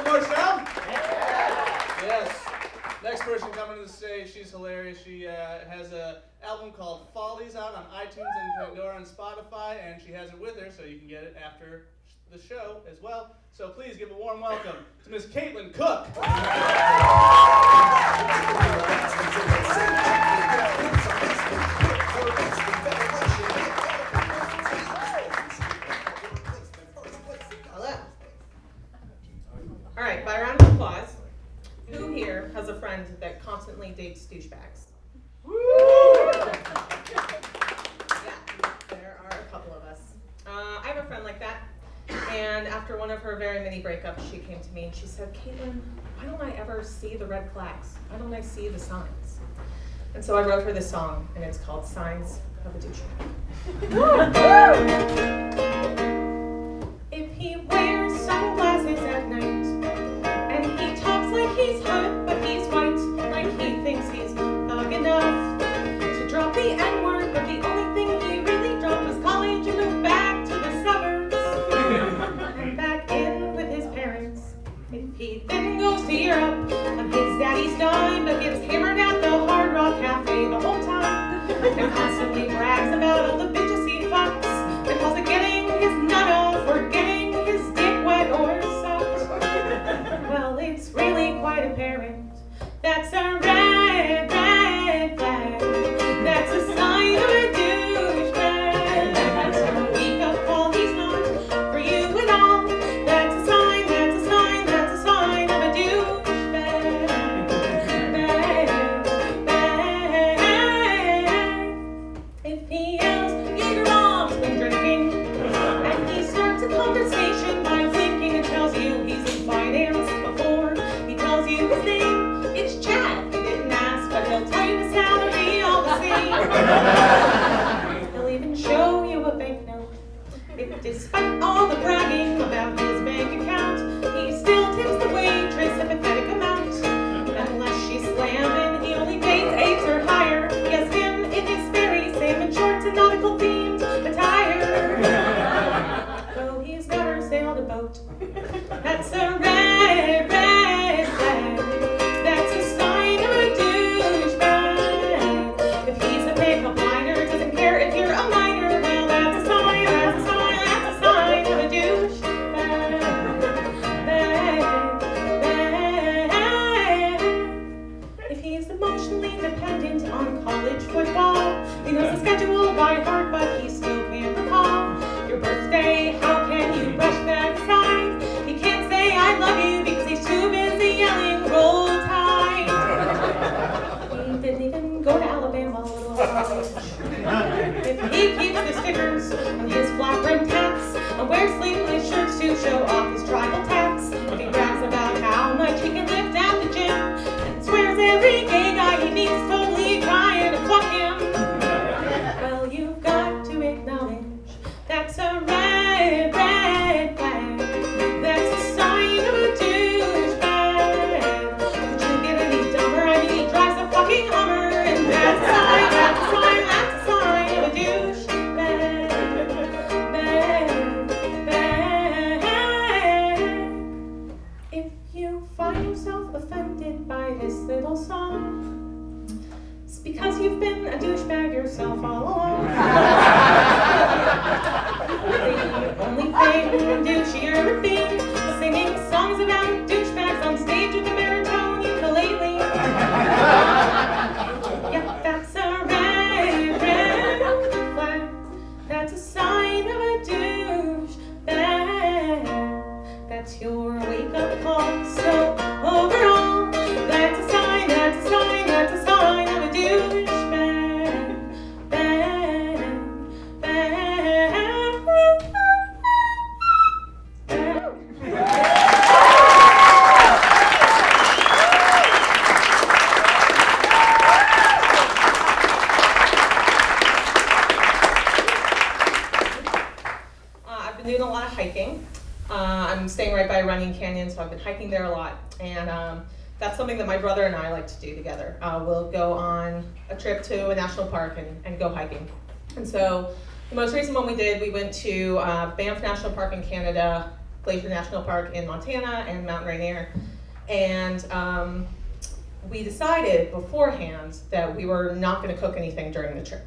for more sound? Yes. Next person coming to the stage, she's hilarious. She has an album called Follies out on iTunes and Pandora and Spotify, and she has it with her, so you can get it after the show as well. So please give a warm welcome to Miss Caitlin Cook. Hello. All right, by a round of applause, who here has a friend that constantly dates douchebags? Woo! Yeah, there are a couple of us. I have a friend like that, and after one of her very many breakups, she came to me and she said, Caitlin, why don't I ever see the red flags? Why don't I see the signs? And so I wrote her this song, and it's called Signs of a Douchebag. If he wears sunglasses at night, and he talks like he's hot, but he's white, like he thinks he's thug enough to drop the N-word, but the only thing he really dropped was college and moved back to the suburbs and back in with his parents. If he then goes to Europe on his daddy's dime, but gets hammered at the Hard Rock Cafe the whole time, and constantly brags about all the bitches he fucks, and calls it getting his nut off or getting his dick wet or sucked, well, it's really quite apparent that's a red flag. That's a sign of a douchebag. That's a wake-up call, he's not for you at all. That's a sign, that's a sign, that's a sign of a douchebag. If he yells, get your mom's been drinking, and he starts a conversation by winking and tells you he's in finance before he tells you his name, it's Chad. He didn't ask, but he'll tell you his salary all the same. He'll even show you a banknote. If despite all the bragging about his bank account, he still tips the waitress a pathetic amount. Unless she's slamming, he only pays 8s or higher. He has him in his very same in shorts and nautical themed attire. Though he's never sailed a boat. That's a red flag. That's a sign of a douchebag. If he's a pickup liner, doesn't care if you're a minor, well, that's a sign, that's a sign, that's a sign of a douchebag. If he's emotionally dependent on college football, he knows the schedule by heart, but he still can't recall your birthday. How can you brush that aside? He can't say I love you because he's too busy yelling roll tide. He didn't even go to Alabama or college. If he keeps the stickers on his flat-brimmed hats and wears sleeveless shirts to show off his tribal tats, if he brags about how much he can lift at the gym and swears every gay guy he meets totally trying to fuck him, well, you've got to acknowledge that's a red flag. That's a sign of a douchebag. Could you get any dumber? I mean, he drives a fucking Hummer, and that's a sign, that's a sign, that's a sign of a douchebag. If you find yourself offended by this little song, it's because you've been a douchebag yourself all along. The only thing douchier would be singing songs about douchebags on stage with a baritone ukulele. Yeah, that's a red flag. That's a sign of a douchebag. That's your wake-up call. So overall, that's a sign, that's a sign, that's a sign of a douchebag. I've been doing a lot of hiking. I'm staying right by Running Canyon, so I've been hiking there a lot. And that's something that my brother and I like to do together. We'll go on a trip to a national park and go hiking. And so the most recent one we did, we went to Banff National Park in Canada Glacier National Park in Montana and Mount Rainier. And we decided beforehand that we were not going to cook anything during the trip.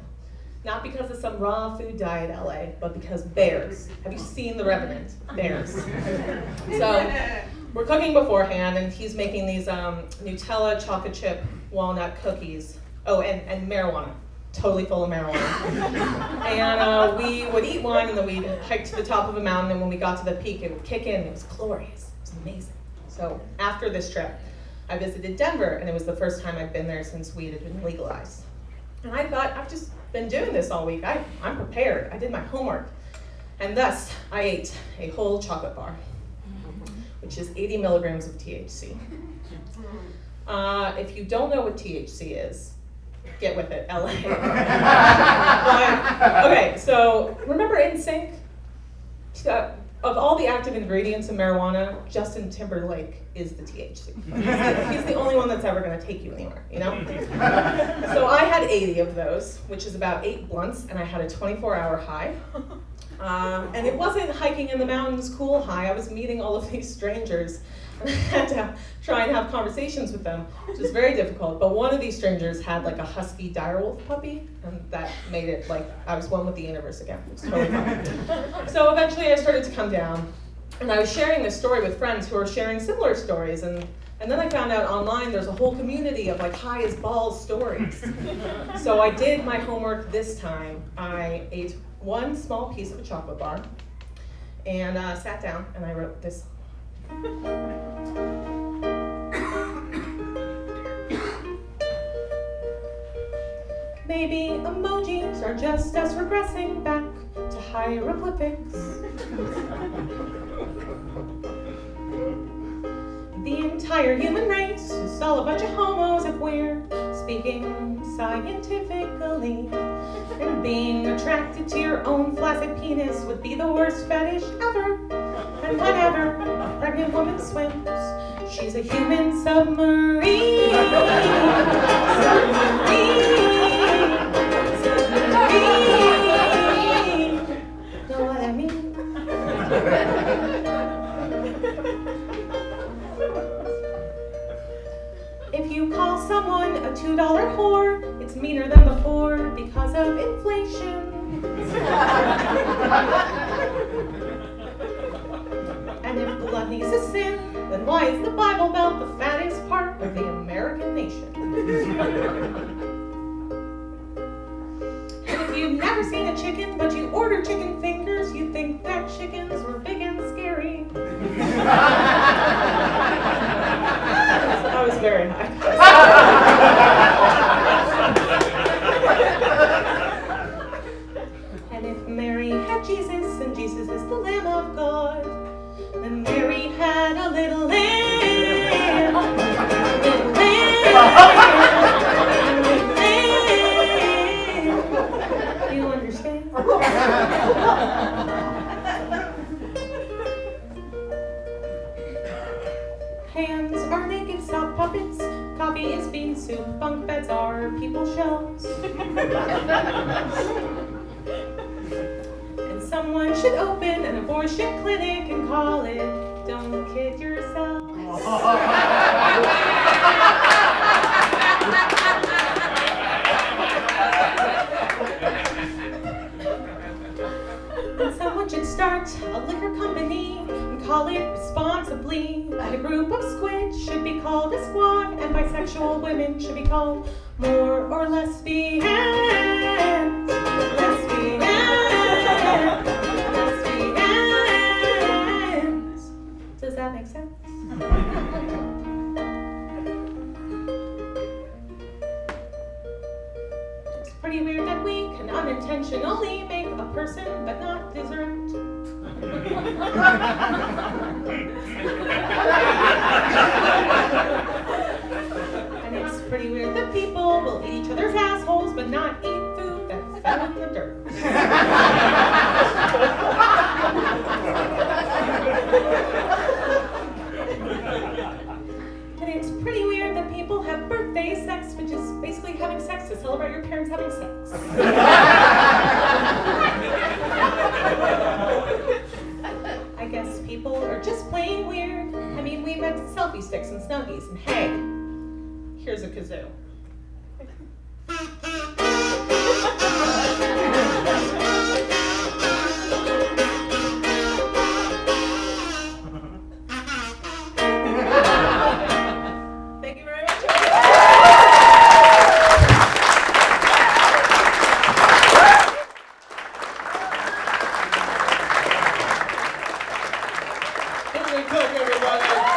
Not because of some raw food diet LA, but because bears. Have you seen The Revenant? Bears. So we're cooking beforehand, and he's making these Nutella chocolate chip walnut cookies. Oh, and marijuana. Totally full of marijuana. And we would eat one, and then we'd hike to the top of a mountain, and when we got to the peak, it would kick in. It was glorious. It was amazing. So after this trip, I visited Denver, and it was the first time I'd been there since weed had been legalized. And I thought, I've just been doing this all week. I'm prepared. I did my homework. And thus, I ate a whole chocolate bar, which is 80 milligrams of THC. If you don't know what THC is, get with it, LA. Okay, so remember NSYNC? Of all the active ingredients in marijuana, Justin Timberlake is the THC. He's the only one that's ever going to take you anywhere, you know? So I had 80 of those, which is about 8 blunts, and I had a 24-hour high. And it wasn't hiking in the mountains cool high. I was meeting all of these strangers, and I had to try and have conversations with them, which was very difficult. But one of these strangers had like a husky direwolf puppy, and that made it like I was one with the universe again. It was totally fun. So eventually I started to come down, and I was sharing this story with friends who were sharing similar stories, and then I found out online there's a whole community of like high as balls stories. So I did my homework this time. I ate one small piece of a chocolate bar and sat down and I wrote this. Maybe emojis are just us regressing back to hieroglyphics. The entire human race is all a bunch of homos if we're speaking scientifically. And being attracted to your own flaccid penis would be the worst fetish ever. And whenever a pregnant woman swims, she's a human submarine. Submarine. Know what I mean? If you call someone a $2 whore, it's meaner than before because of inflation. And if gluttony is a sin, then why is the Bible Belt the fattest part of the American nation? And if you've never seen a chicken, but you order chicken fingers, you think that chickens were big and scary. I was very high. And if Mary had Jesus, and Jesus is the Lamb of God, then Mary had a little lamb. A little lamb. You understand? Hands are naked sock puppets, coffee is bean soup, bunk beds are people's shelves. And someone should open an abortion clinic and call it Don't Kid Yourself. And someone should start a liquor company and call it responsibly. And a group of squids should be called a squad, and bisexual women should be called more or lesbians. Lesbians. Lesbians. Does that make sense? It's pretty weird that we can unintentionally make a person but not dessert. And it's pretty weird that people will eat each other's assholes but not eat food that's fell in the dirt. And it's pretty weird that people have birthday sex, which is basically having sex to celebrate your parents having sex. I guess people invented selfie sticks and snuggies, and hey, here's a kazoo. Thank you very much. Cook, everybody.